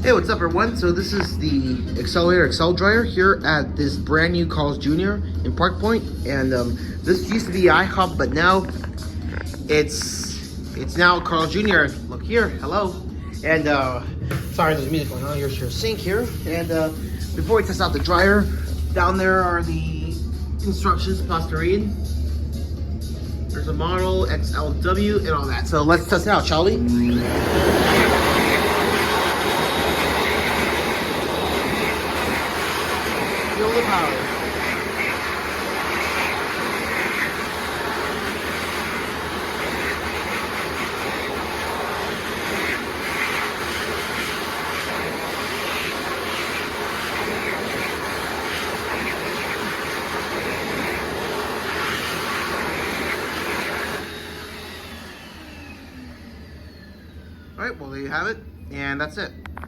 Hey, what's up everyone? So this is the Xlerator Excel Dryer here at this brand new Carl's Jr. in Park Point. And this used to be iHop, but now it's now Carl's Jr. Look here, hello. And sorry, there's music going on. Here's your sink here. And before we test out the dryer, down there are the instructions, pause to read. There's a model, XLW, and all that. So let's test it out, shall we? Feel the power. All right, well, there you have it, and that's it.